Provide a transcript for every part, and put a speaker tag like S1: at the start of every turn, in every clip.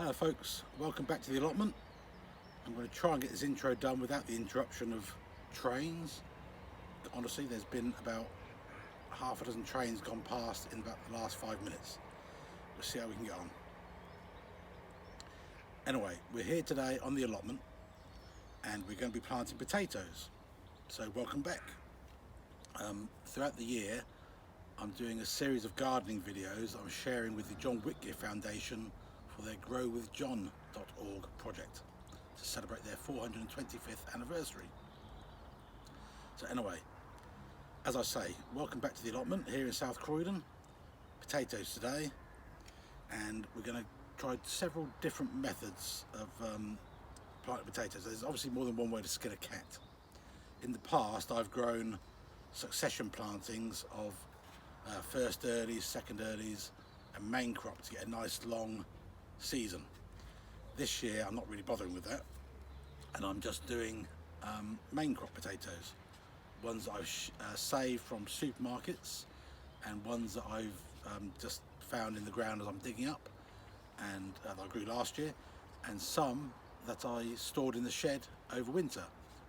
S1: Hello folks, welcome back to the allotment. I'm going to try and get this intro done without the interruption of trains. Honestly, there's been about half a dozen trains gone past in about the last 5 minutes. We'll see how we can get on. Anyway, we're here today on the allotment and we're going to be planting potatoes. So welcome back. Throughout the year I'm doing a series of gardening videos I'm sharing with the John Whitgift Foundation for their ground.This project to celebrate their 425th anniversary. So anyway, as I say, welcome back to the allotment here in South Croydon. Potatoes today, and we're going to try several different methods of planting potatoes. There's obviously more than one way to skin a cat. In the past I've grown succession plantings of first earlies, second earlies and main crop to get a nice long season. This year I'm not really bothering with that, and I'm just doing main crop potatoes, ones that I've saved from supermarkets and ones that I've just found in the ground as I'm digging up, and that I grew last year, and some that I stored in the shed over winter.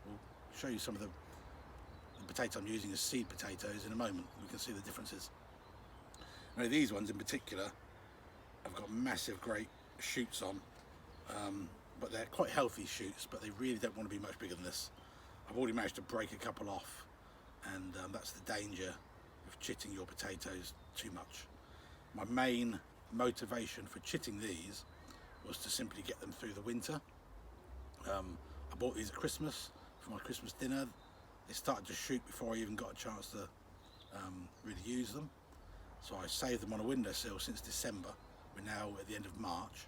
S1: We'll show you some of the potato I'm using as seed potatoes in a moment. We can see the differences. Now these ones in particular have got massive great shoots on, but they're quite healthy shoots, but they really don't want to be much bigger than this. I've already managed to break a couple off, and that's the danger of chitting your potatoes too much. My main motivation for chitting these was to simply get them through the winter. I bought these at Christmas for my Christmas dinner. They started to shoot before I even got a chance to really use them. So I saved them on a windowsill since December. We're now at the end of March.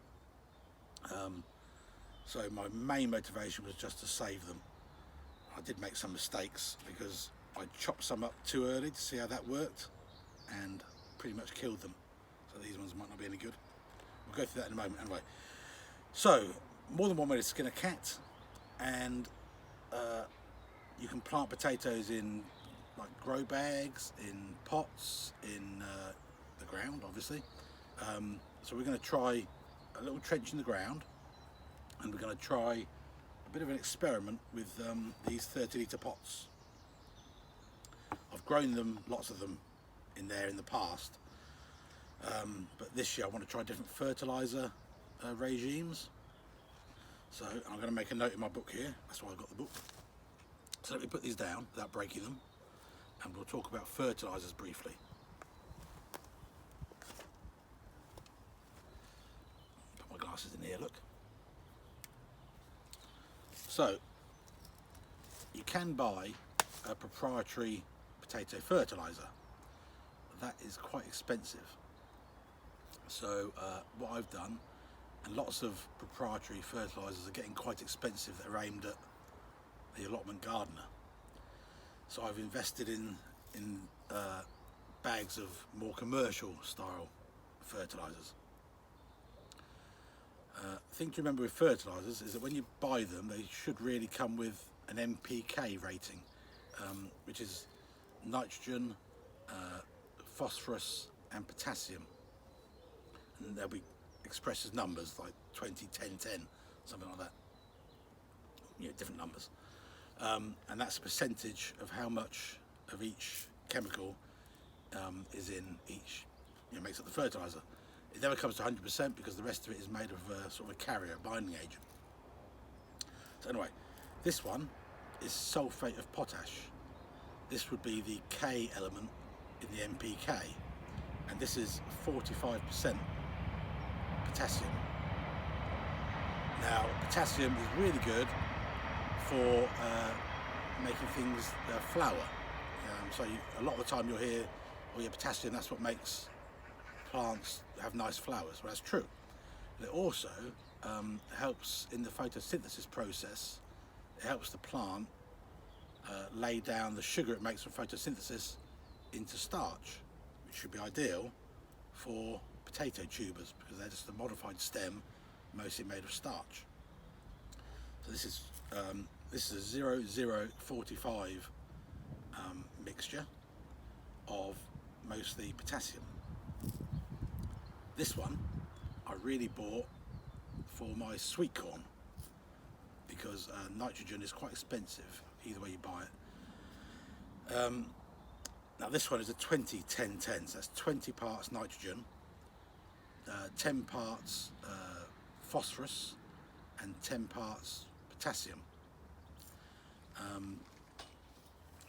S1: So my main motivation was just to save them. I did make some mistakes because I chopped some up too early to see how that worked and pretty much killed them. So these ones might not be any good. We'll go through that in a moment anyway. So, more than one way to skin a cat, and you can plant potatoes in like grow bags, in pots, in the ground obviously. So we're going to try a little trench in the ground, and we're going to try a bit of an experiment with these 30-litre pots. I've grown them, lots of them in there in the past, but this year I want to try different fertiliser regimes. So I'm going to make a note in my book here, that's why I've got the book. So let me put these down without breaking them, and we'll talk about fertilisers briefly. Put my glasses in here, look. So, you can buy a proprietary potato fertiliser. That is quite expensive. So what I've done, and lots of proprietary fertilisers are getting quite expensive that are aimed at the allotment gardener. So I've invested in bags of more commercial style fertilisers. Thing to remember with fertilisers is that when you buy them, they should really come with an NPK rating, which is nitrogen, phosphorus and potassium, and they'll be expressed as numbers like 20, 10, 10, something like that, different numbers. And that's a percentage of how much of each chemical is in each, makes up the fertiliser. It never comes to 100% because the rest of it is made of sort of a carrier, binding agent. So anyway, this one is sulphate of potash. This would be the K element in the NPK, and this is 45% potassium. Now, potassium is really good for making things flower. So a lot of the time you'll hear, oh yeah, potassium, that's what makes plants have nice flowers. Well, that's true. But it also helps in the photosynthesis process. It helps the plant lay down the sugar it makes from photosynthesis into starch, which should be ideal for potato tubers because they're just a modified stem, mostly made of starch. So this is a 0,045 mixture of mostly potassium. This one I really bought for my sweet corn, because nitrogen is quite expensive either way you buy it. Now this one is a 20-10-10, so that's 20 parts nitrogen, 10 parts phosphorus and 10 parts potassium.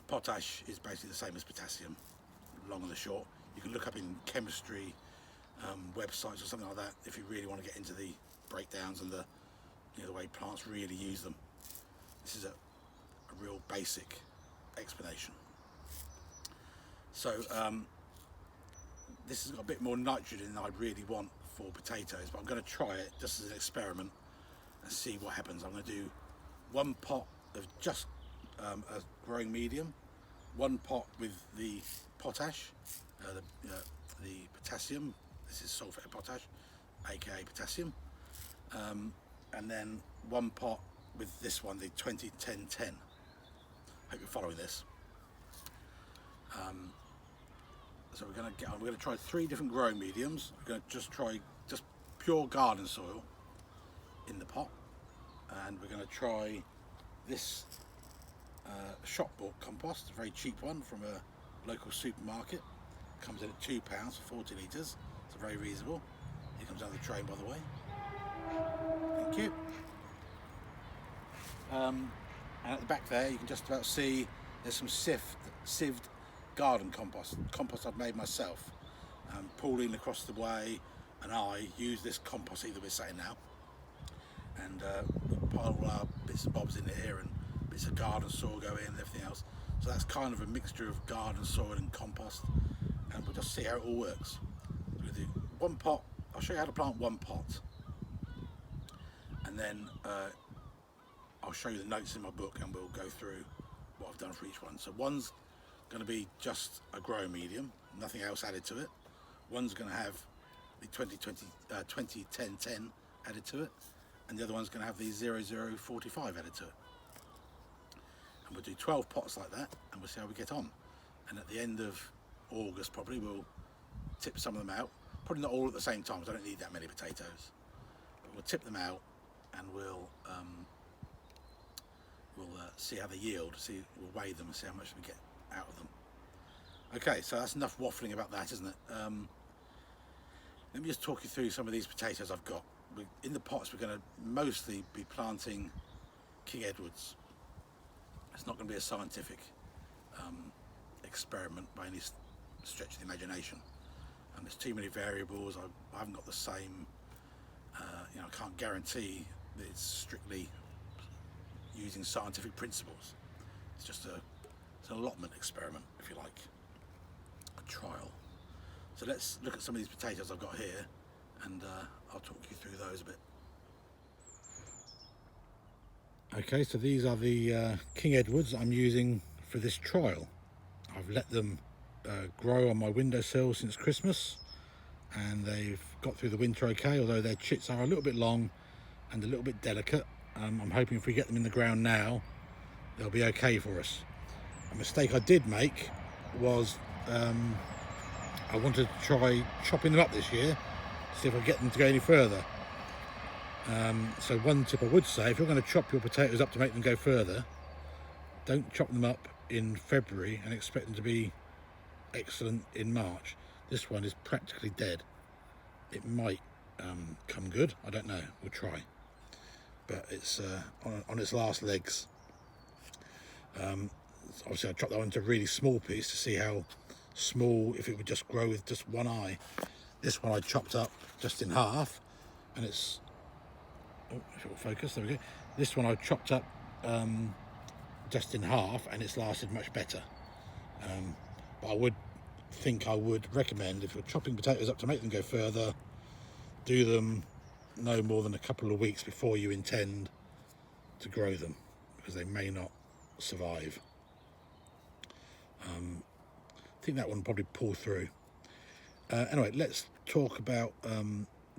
S1: Potash is basically the same as potassium, long and the short. You can look up in chemistry websites or something like that if you really want to get into the breakdowns and the way plants really use them. This is a real basic explanation. So this has got a bit more nitrogen than I'd really want for potatoes, but I'm going to try it just as an experiment and see what happens. I'm going to do 1 pot of just a growing medium, 1 pot with the potash, the potassium. This is sulphate of potash, aka potassium, and then 1 pot with this one, the 20-10-10. Hope you're following this. So we're going to try 3 different growing mediums. We're going to just try pure garden soil in the pot, and we're going to try this shop bought compost, a very cheap one from a local supermarket. Comes in at £2 for 40 litres. It's very reasonable. It comes down the train, by the way. Thank you. And at the back there, you can just about see there's some sieved garden compost I've made myself. Pauline across the way and I use this compost seed that we're setting now, and we pile all our bits and bobs in here, and bits of garden soil go in and everything else. So that's kind of a mixture of garden soil and compost, and we'll just see how it all works. We'll do 1 pot. I'll show you how to plant 1 pot, and then I'll show you the notes in my book, and we'll go through what I've done for each one. So one's going to be just a growing medium, nothing else added to it. One's going to have the 20-10-10 added to it, and the other one's going to have the 00-45 added to it. And we'll do 12 pots like that, and we'll see how we get on. And at the end of August probably we'll tip some of them out, probably not all at the same time because I don't need that many potatoes, but we'll tip them out, and we'll see how they yield, we'll weigh them and see how much we get out of them. Okay, so that's enough waffling about that, isn't it? Let me just talk you through some of these potatoes I've got. In the pots we're going to mostly be planting King Edwards. It's not going to be a scientific experiment by any stretch of the imagination, and there's too many variables. I haven't got the same, I can't guarantee that it's strictly using scientific principles. It's just an allotment experiment, if you like, a trial. So let's look at some of these potatoes I've got here, and I'll talk you through those a bit. Okay, so these are the King Edwards I'm using for this trial. I've let them grow on my windowsill since Christmas, and they've got through the winter okay, although their chits are a little bit long and a little bit delicate. I'm hoping if we get them in the ground now, they'll be okay for us. A mistake I did make was I wanted to try chopping them up this year, see if I get them to go any further. So one tip I would say, if you're going to chop your potatoes up to make them go further, don't chop them up in February and expect them to be excellent in March. This one is practically dead. It might come good, I don't know, we'll try. But it's on its last legs. Obviously I chopped that one into a really small piece to see how small, if it would just grow with just one eye. This one I chopped up just in half, and it's, if it will focus, there we go. This one I chopped up just in half, and it's lasted much better. But I would recommend, if you're chopping potatoes up to make them go further, do them no more than a couple of weeks before you intend to grow them, because they may not survive. I think that one will probably pull through. Anyway, let's talk about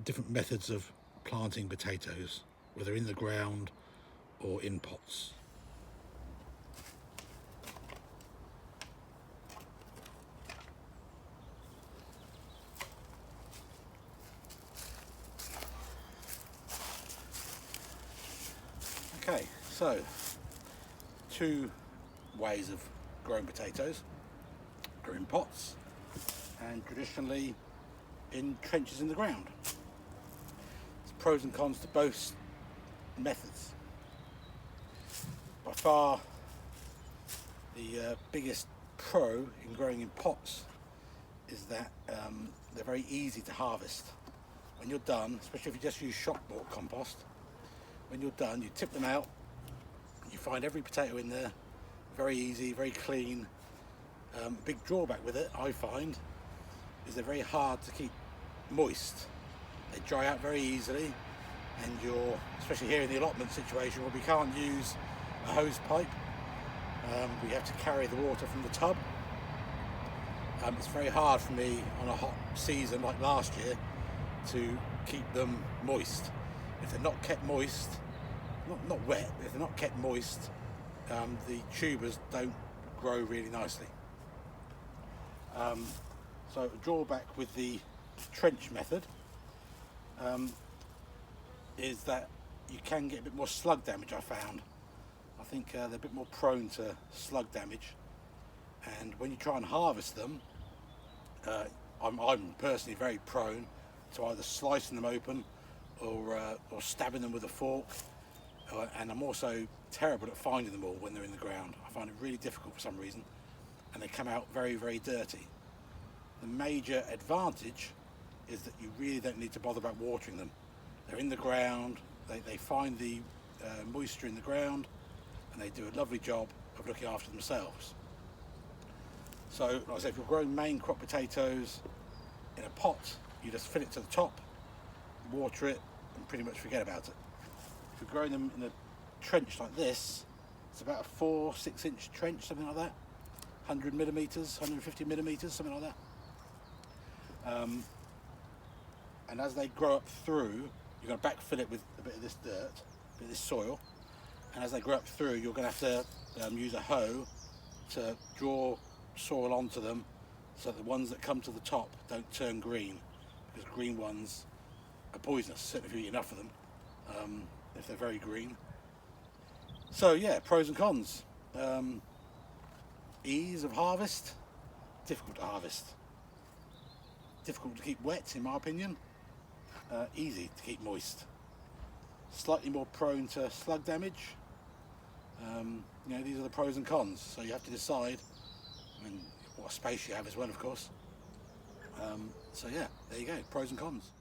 S1: different methods of planting potatoes, whether in the ground or in pots. So, two ways of growing potatoes: are in pots and traditionally in trenches in the ground. There's pros and cons to both methods. By far the biggest pro in growing in pots is that they're very easy to harvest. When you're done, especially if you just use shop bought compost, when you're done you tip them out, you find every potato in there, very easy, very clean. Big drawback with it, I find, is they're very hard to keep moist. They dry out very easily, and you're, especially here in the allotment situation where we can't use a hose pipe, we have to carry the water from the tub. It's very hard for me on a hot season like last year to keep them moist. If they're not kept moist, not wet, but if they're not kept moist, the tubers don't grow really nicely. So a drawback with the trench method is that you can get a bit more slug damage, I found. I think they're a bit more prone to slug damage, and when you try and harvest them, I'm personally very prone to either slicing them open or stabbing them with a fork, and I'm also terrible at finding them all when they're in the ground. I find it really difficult for some reason, and they come out very, very dirty. The major advantage is that you really don't need to bother about watering them. They're in the ground, they find the moisture in the ground, and they do a lovely job of looking after themselves. So, like I said, if you're growing main crop potatoes in a pot, you just fill it to the top, water it, and pretty much forget about it. If you're growing them in a trench like this, it's about a 4-6 inch trench, something like that, 100 millimeters, 150 millimeters, something like that. And as they grow up through, you're going to backfill it with a bit of this dirt, a bit of this soil, and as they grow up through, you're going to have to use a hoe to draw soil onto them so that the ones that come to the top don't turn green, because green ones are poisonous, certainly if you eat enough of them, if they're very green. So yeah, pros and cons. Ease of harvest, difficult to harvest. Difficult to keep wet, in my opinion. Easy to keep moist. Slightly more prone to slug damage. These are the pros and cons, so you have to decide, and what space you have as well, of course. So yeah, there you go, pros and cons.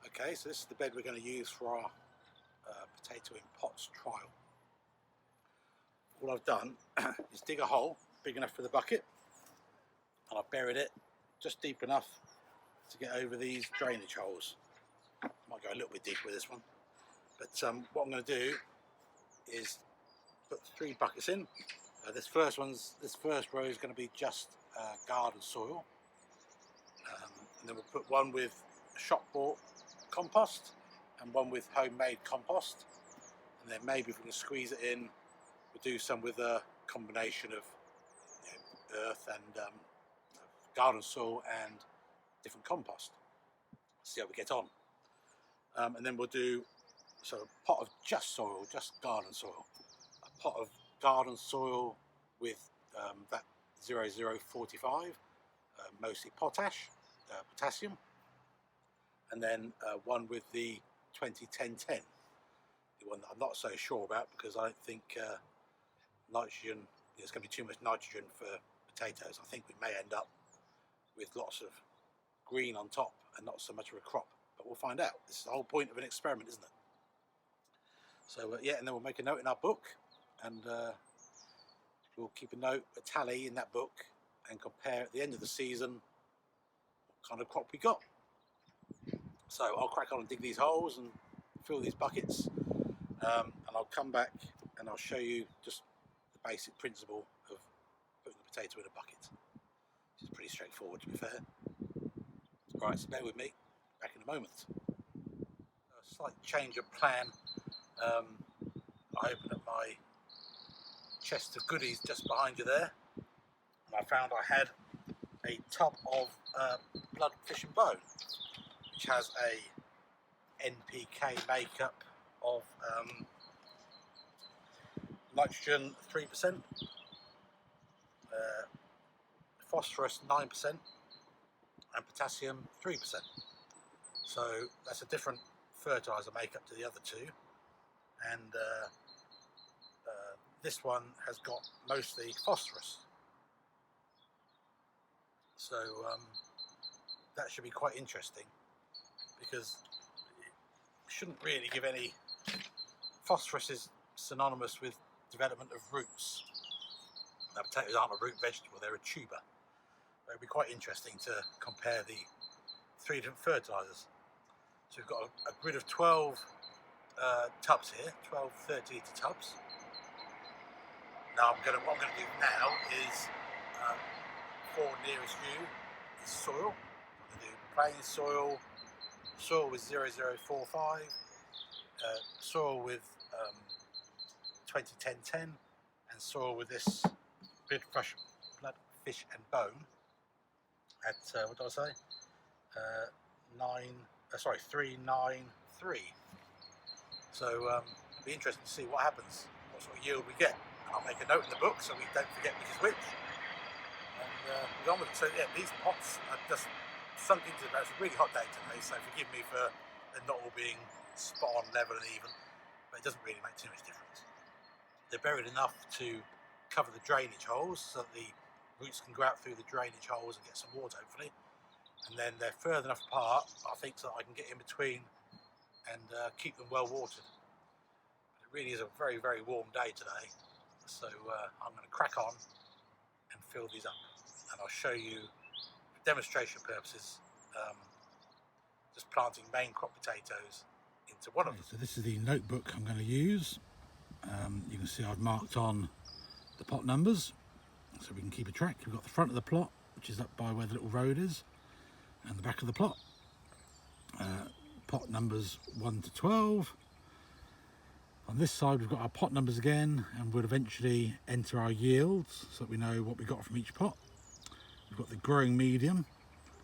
S1: Okay, so this is the bed we're going to use for our potato in pots trial. All I've done is dig a hole big enough for the bucket, and I've buried it just deep enough to get over these drainage holes. Might go a little bit deeper with this one, but what I'm going to do is put 3 buckets in. This first row is going to be just garden soil, and then we'll put one with shop bought compost and one with homemade compost, and then maybe if we can squeeze it in, we'll do some with a combination of earth and garden soil and different compost. See how we get on. And then we'll do a pot of just soil, just garden soil, a pot of garden soil with that 0045, mostly potash, potassium, and then one with the 20-10-10, the one that I'm not so sure about, because I don't think nitrogen, there's going to be too much nitrogen for potatoes. I think we may end up with lots of green on top and not so much of a crop, but we'll find out. This is the whole point of an experiment, isn't it? So yeah, and then we'll make a note in our book, and we'll keep a tally in that book, and compare at the end of the season what kind of crop we got. So I'll crack on and dig these holes and fill these buckets, and I'll come back and I'll show you just the basic principle of putting the potato in a bucket, which is pretty straightforward, to be fair. Right, so bear with me, back in a moment. A slight change of plan. I opened up my chest of goodies just behind you there, and I found I had a tub of blood fish and bone, which has a NPK makeup of nitrogen 3%, phosphorus 9%, and potassium 3%. So that's a different fertiliser makeup to the other two, and this one has got mostly phosphorus. So that should be quite interesting, because it shouldn't really give any. Phosphorus is synonymous with development of roots. Now, potatoes aren't a root vegetable, they're a tuber. It would be quite interesting to compare the three different fertilisers. So we've got a grid of 12 tubs here, 12 30 litre tubs. Now what I'm going to do now is, for nearest you is soil. I'm going to do plain soil, soil with 0045, soil with 20-10-10, and soil with this blood, fish and bone at what did I say? 393. So it'll be interesting to see what happens, what sort of yield we get. I'll make a note in the book so we don't forget which is which. And we're on with it. So yeah, these pots are just sunk into the ground. It's a really hot day today, so forgive me for them not all being spot on, level and even, but it doesn't really make too much difference. They're buried enough to cover the drainage holes so that the roots can go out through the drainage holes and get some water hopefully. And then they're further enough apart, I think, so that I can get in between and keep them well watered. But it really is a very, very warm day today, so I'm going to crack on and fill these up, and I'll show you, for demonstration purposes, just planting main crop potatoes into one of them. So this is the notebook I'm going to use. You can see I've marked on the pot numbers so we can keep a track. We've got the front of the plot, which is up by where the little road is, and the back of the plot. Pot numbers 1 to 12. On this side we've got our pot numbers again, and we'll eventually enter our yields so that we know what we got from each pot. We've got the growing medium,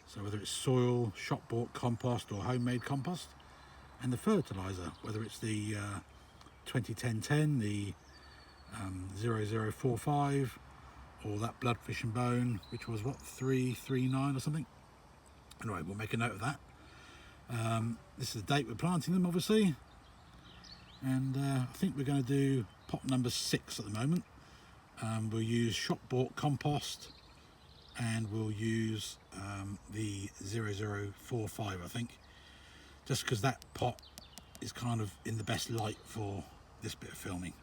S1: so whether it's soil, shop bought compost or homemade compost, and the fertiliser, whether it's the 20-10-10, the 0045, or that blood, fish and bone, which was what, 339 or something. Anyway, we'll make a note of that. This is the date we're planting them, obviously, and I think we're going to do pot number 6 at the moment. We'll use shop bought compost, and we'll use the 0045, I think, just because that pot is kind of in the best light for this bit of filming.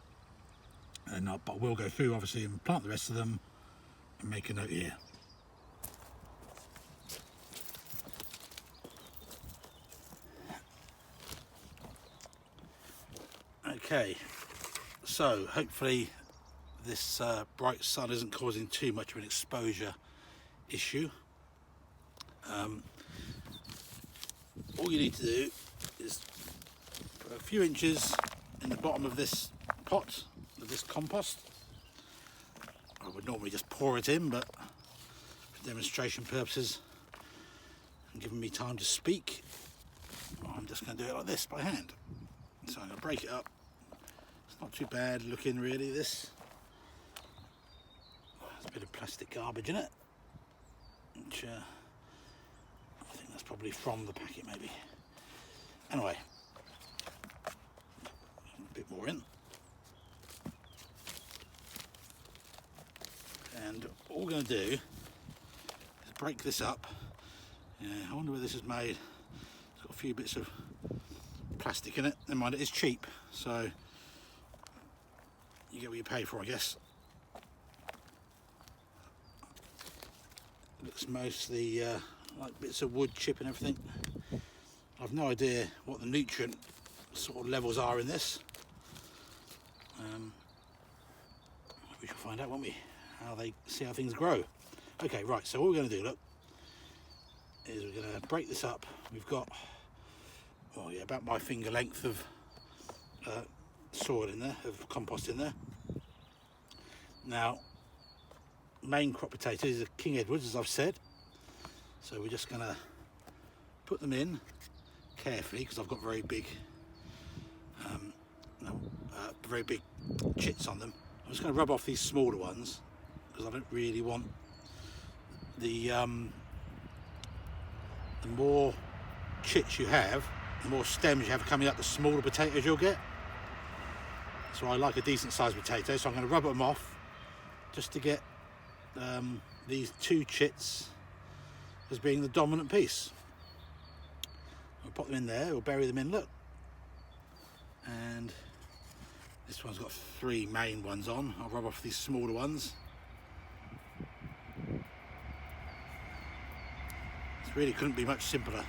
S1: And but we'll go through obviously and plant the rest of them and make a note here. Okay, so hopefully this bright sun isn't causing too much of an exposure issue. All you need to do is put a few inches in the bottom of this pot, of this compost. I would normally just pour it in, but for demonstration purposes and giving me time to speak, I'm just going to do it like this by hand. So I'm going to break it up. It's not too bad looking really, this. There's a bit of plastic garbage in it, which I think that's probably from the packet maybe. Anyway, a bit more in. And all we're going to do is break this up. Yeah, I wonder where this is made. It's got a few bits of plastic in it. Never mind, it is cheap, so you get what you pay for, I guess. It looks mostly like bits of wood chip and everything. I've no idea what the nutrient sort of levels are in this. We shall find out, won't we? See how things grow. Okay, right, so what we're going to do, look, is we're going to break this up. We've got, well, yeah, about my finger length of soil in there, of compost in there. Now, main crop potatoes are King Edwards, as I've said, so we're just going to put them in carefully, because I've got very big very big chits on them. I'm just going to rub off these smaller ones because I don't really want the more chits you have, the more stems you have coming up, the smaller potatoes you'll get. So I like a decent sized potato, so I'm going to rub them off just to get these 2 chits as being the dominant piece. We'll pop them in there, we'll bury them in, look. And this one's got 3 main ones on. I'll rub off these smaller ones. This really couldn't be much simpler.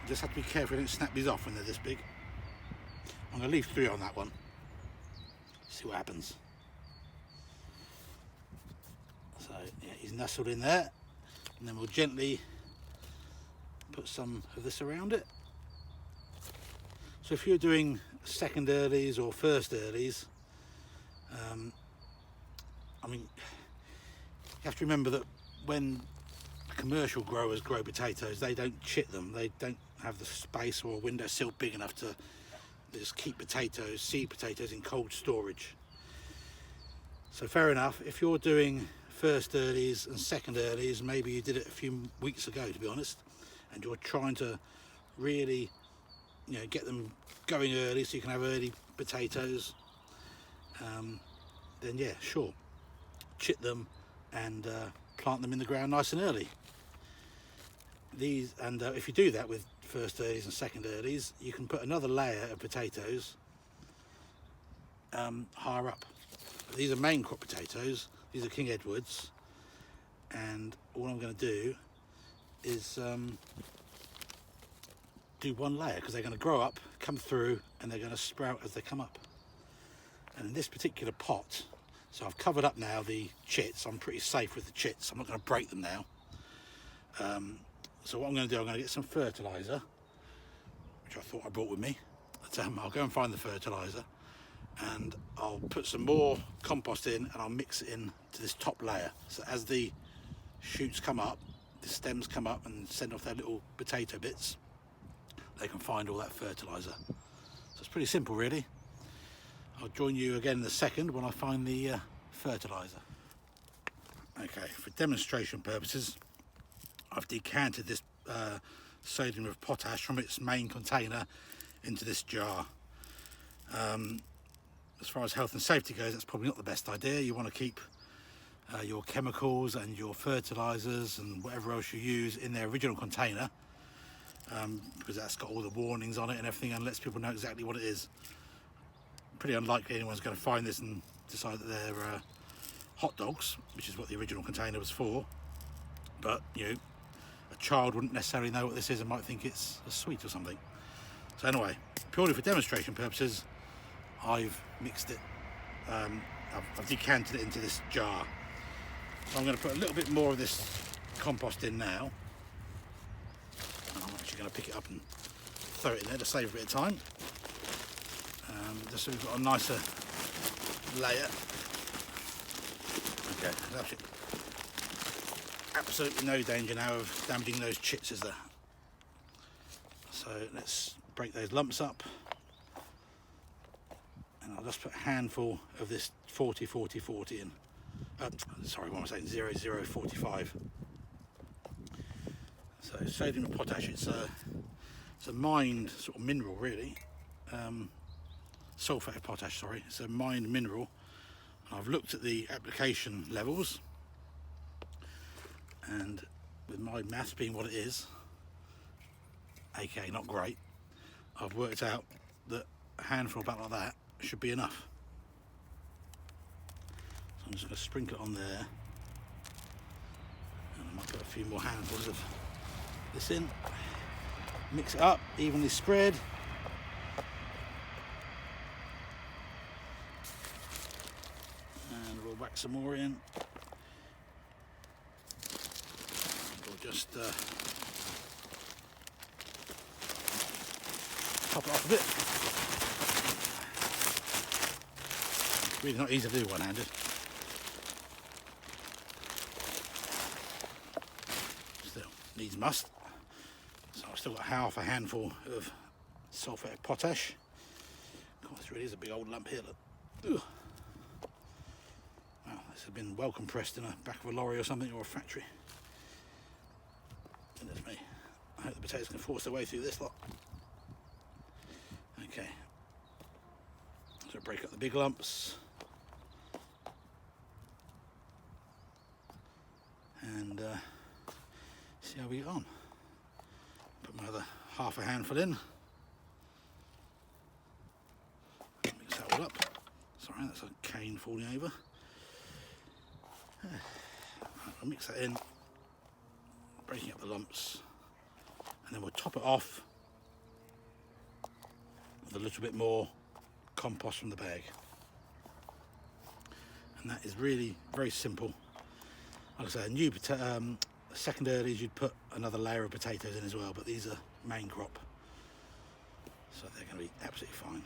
S1: Just have to be careful you don't snap these off when they're this big. I'm going to leave 3 on that one. See what happens. So yeah, he's nestled in there, and then we'll gently put some of this around it. So if you're doing second earlies or first earlies, I mean, you have to remember that when commercial growers grow potatoes, they don't chit them. They don't have the space or a windowsill big enough to just keep potatoes, seed potatoes, in cold storage. So fair enough, if you're doing first earlies and second earlies, maybe you did it a few weeks ago, to be honest, and you're trying to really, you know, get them going early so you can have early potatoes, then yeah, sure, chit them and plant them in the ground nice and early. These, and if you do that with first earlies and second earlies, you can put another layer of potatoes higher up. These are main crop potatoes, these are King Edwards, and all I'm going to do is do 1 layer, because they're going to grow up, come through, and they're going to sprout as they come up. And in this particular pot, so I've covered up now the chits. I'm pretty safe with the chits. I'm not going to break them now. So what I'm going to do, I'm going to get some fertiliser, which I thought I brought with me. But, I'll go and find the fertiliser, and I'll put some more compost in, and I'll mix it in to this top layer. So as the shoots come up, the stems come up and send off their little potato bits, they can find all that fertiliser. So it's pretty simple, really. I'll join you again in a second when I find the fertiliser. Okay, for demonstration purposes, I've decanted this sodium of potash from its main container into this jar. As far as health and safety goes, that's probably not the best idea. You want to keep your chemicals and your fertilisers and whatever else you use in their original container, because that's got all the warnings on it and everything, and lets people know exactly what it is. Pretty unlikely anyone's going to find this and decide that they're hot dogs, which is what the original container was for. But you know, a child wouldn't necessarily know what this is and might think it's a sweet or something. So anyway, purely for demonstration purposes, I've mixed it, I've decanted it into this jar. So I'm going to put a little bit more of this compost in now. And I'm actually going to pick it up and throw it in there to save a bit of time. Just so we've got a nicer layer. Okay, that's it. Absolutely no danger now of damaging those chits, is there? So let's break those lumps up, and I'll just put a handful of this 40-40-40 in. Sorry, what am I saying? 00-45. So sodium and potash, it's a mined sort of mineral, really. Sulphate of potash, sorry, it's a mined mineral. I've looked at the application levels, and with my maths being what it is, aka not great, I've worked out that a handful about like that should be enough. So I'm just going to sprinkle it on there, and I might put a few more handfuls of this in, mix it up, evenly spread. And we'll whack some more in. We'll just top it off a bit. It's really not easy to do one-handed. Still needs must. So I've still got half a handful of sulphate of potash. God, this really is a big old lump here, look. Ugh. Wow, this has been well compressed in the back of a lorry or something, or a factory. Goodness me. I hope the potatoes can force their way through this lot. Okay. So break up the big lumps. And see how we get on. Put my other half a handful in. Mix that all up. Sorry, that's a cane falling over. I'll mix that in, breaking up the lumps, and then we'll top it off with a little bit more compost from the bag. And that is really very simple. Like I say, a new second earlies, you'd put another layer of potatoes in as well, but these are main crop, so they're going to be absolutely fine.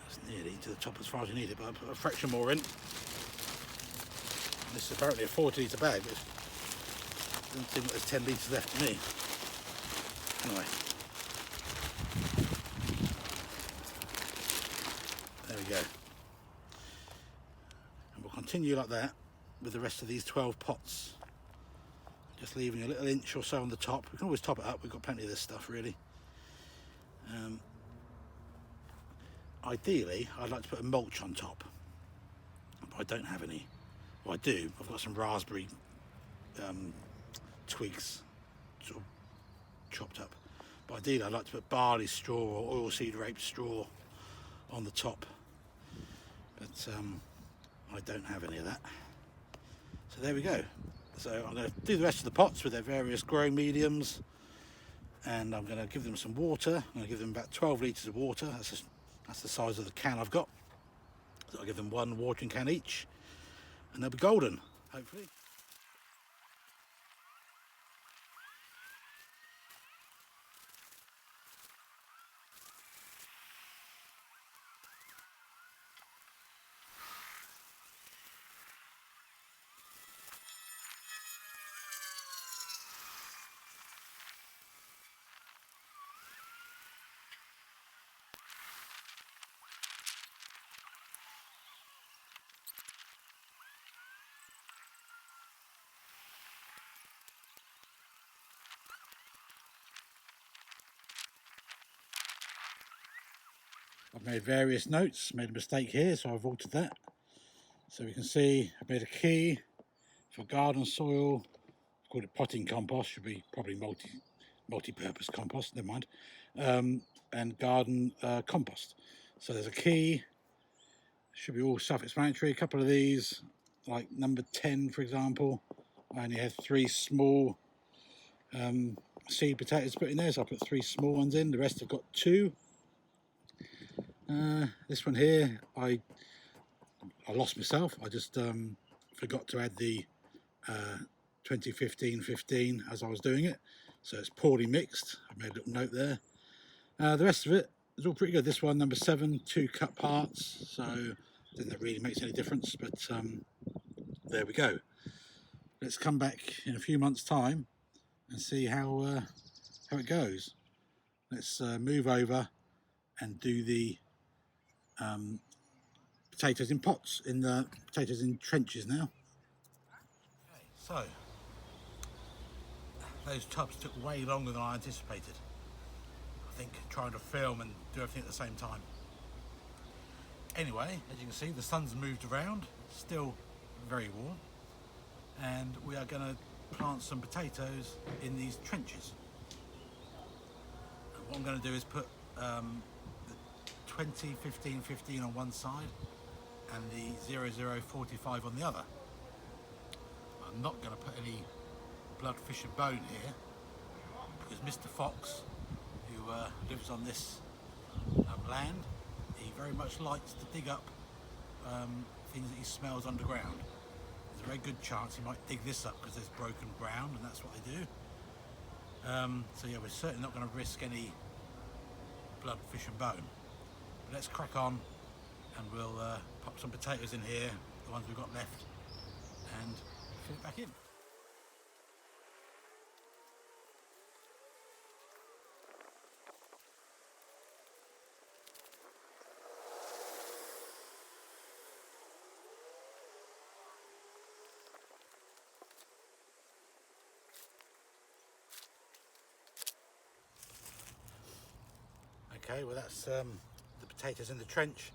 S1: That's nearly to the top as far as you need it, but I'll put a fraction more in. This is apparently a 40 litre bag, but it doesn't seem like there's 10 litres left to me. Anyway, there we go. And we'll continue like that with the rest of these 12 pots. Just leaving a little inch or so on the top. We can always top it up, we've got plenty of this stuff really. Ideally, I'd like to put a mulch on top, but I don't have any. Well, I do. I've got some raspberry twigs sort of chopped up. But ideally, I'd like to put barley straw or oilseed rape straw on the top. But I don't have any of that. So there we go. So I'm going to do the rest of the pots with their various growing mediums, and I'm going to give them some water. I'm going to give them about 12 litres of water. That's the size of the can I've got. So I'll give them one watering can each, and they'll be golden, hopefully. I've made various notes, made a mistake here, so I've altered that. So we can see I've made a key for garden soil. I've called it potting compost, should be probably multi-purpose compost, never mind. And garden compost. So there's a key, should be all self-explanatory. A couple of these, like number 10 for example, I only had 3 small seed potatoes put in there, so I put 3 small ones in. The rest have got 2. This one here, I lost myself. I just forgot to add the 2015-15 as I was doing it, so it's poorly mixed. I made a little note there. The rest of it is all pretty good. This one, number 7, 2 cut parts, so I don't think that really makes any difference, but there we go. Let's come back in a few months' time and see how it goes. Let's move over and do the potatoes in pots, in the potatoes in trenches now. Okay, so those tubs took way longer than I anticipated. I think trying to film and do everything at the same time. Anyway, as you can see, the sun's moved around, still very warm, and we are going to plant some potatoes in these trenches. And what I'm going to do is put the 20-15-15 on one side and the 00-45 on the other. I'm not going to put any blood, fish and bone here, because Mr. Fox, who lives on this land, he very much likes to dig up things that he smells underground. There's a very good chance he might dig this up because there's broken ground, and that's what they do. So yeah, we're certainly not going to risk any blood, fish and bone. But let's crack on, and we'll pop some potatoes in here, the ones we've got left, and fill it back in. Okay, well that's the potatoes in the trench.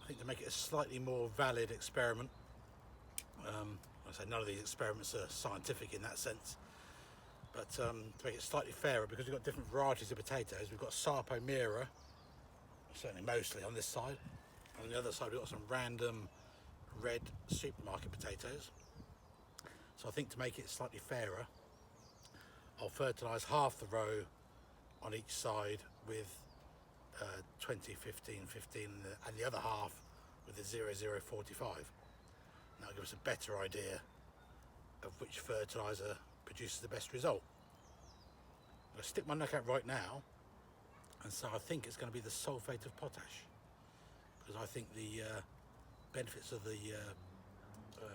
S1: I think to make it a slightly more valid experiment, I say none of these experiments are scientific in that sense, but to make it slightly fairer, because we've got different varieties of potatoes, we've got Sarpomera, certainly mostly on this side, and on the other side we've got some random red supermarket potatoes. So I think to make it slightly fairer, I'll fertilise half the row on each side with 20, 15, 15 and the other half with the 0045. That'll give us a better idea of which fertiliser produces the best result. I'm going to stick my neck out right now and so I think it's going to be the sulphate of potash, because I think the benefits of the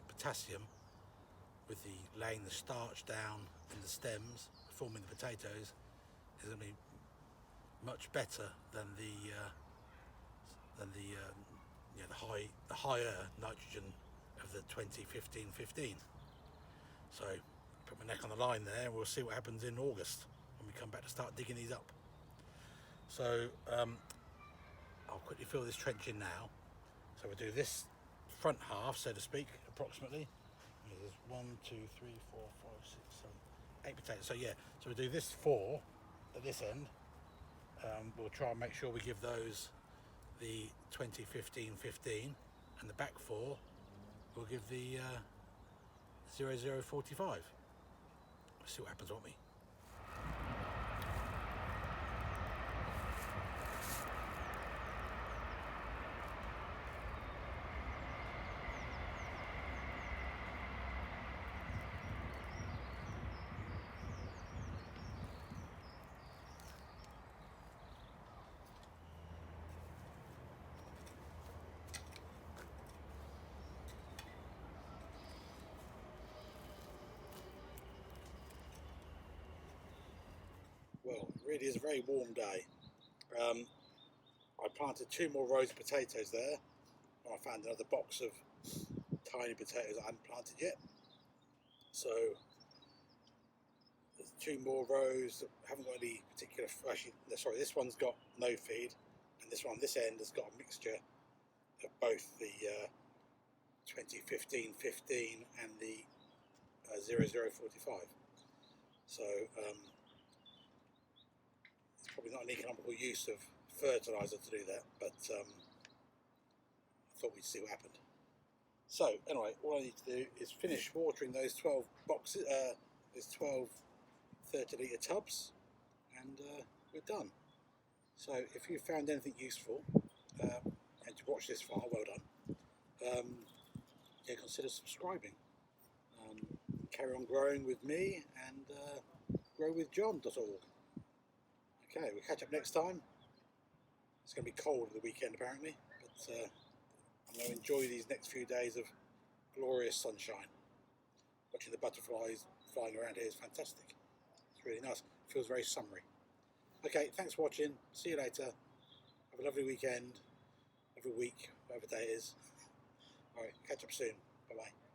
S1: potassium with the laying the starch down in the stems, forming the potatoes, is going to be much better than the higher nitrogen of the 20, 15, 15. So put my neck on the line there and we'll see what happens in August when we come back to start digging these up. So I'll quickly fill this trench in now. So we'll do this front half, so to speak, approximately. There's 1, 2, 3, 4, 5, 6, 7, 8 potatoes. So yeah, so we'll do this 4 at this end. We'll try and make sure we give those the 20, 15, 15, and the back 4 we'll give the 0045. We'll see what happens, won't we? Well, it really is a very warm day. I planted 2 more rows of potatoes there, and I found another box of tiny potatoes I hadn't planted yet. So there's 2 more rows that haven't got any particular, actually, sorry, this one's got no feed, and this one, this end, has got a mixture of both the 20, 15, 15 and the 0045. So it's probably not an economical use of fertiliser to do that, but I thought we'd see what happened. So anyway, all I need to do is finish watering those 12 boxes, those 12 30 litre tubs, and we're done. So if you found anything useful and you watched this far, well done. Yeah, consider subscribing. Carry on growing with me and growwithjohn.org. Okay, we'll catch up next time. It's going to be cold at the weekend apparently, but I'm going to enjoy these next few days of glorious sunshine. Watching the butterflies flying around here is fantastic. It's really nice. It feels very summery. Okay, thanks for watching. See you later. Have a lovely weekend, every week, whatever day it is. Alright, catch up soon. Bye bye.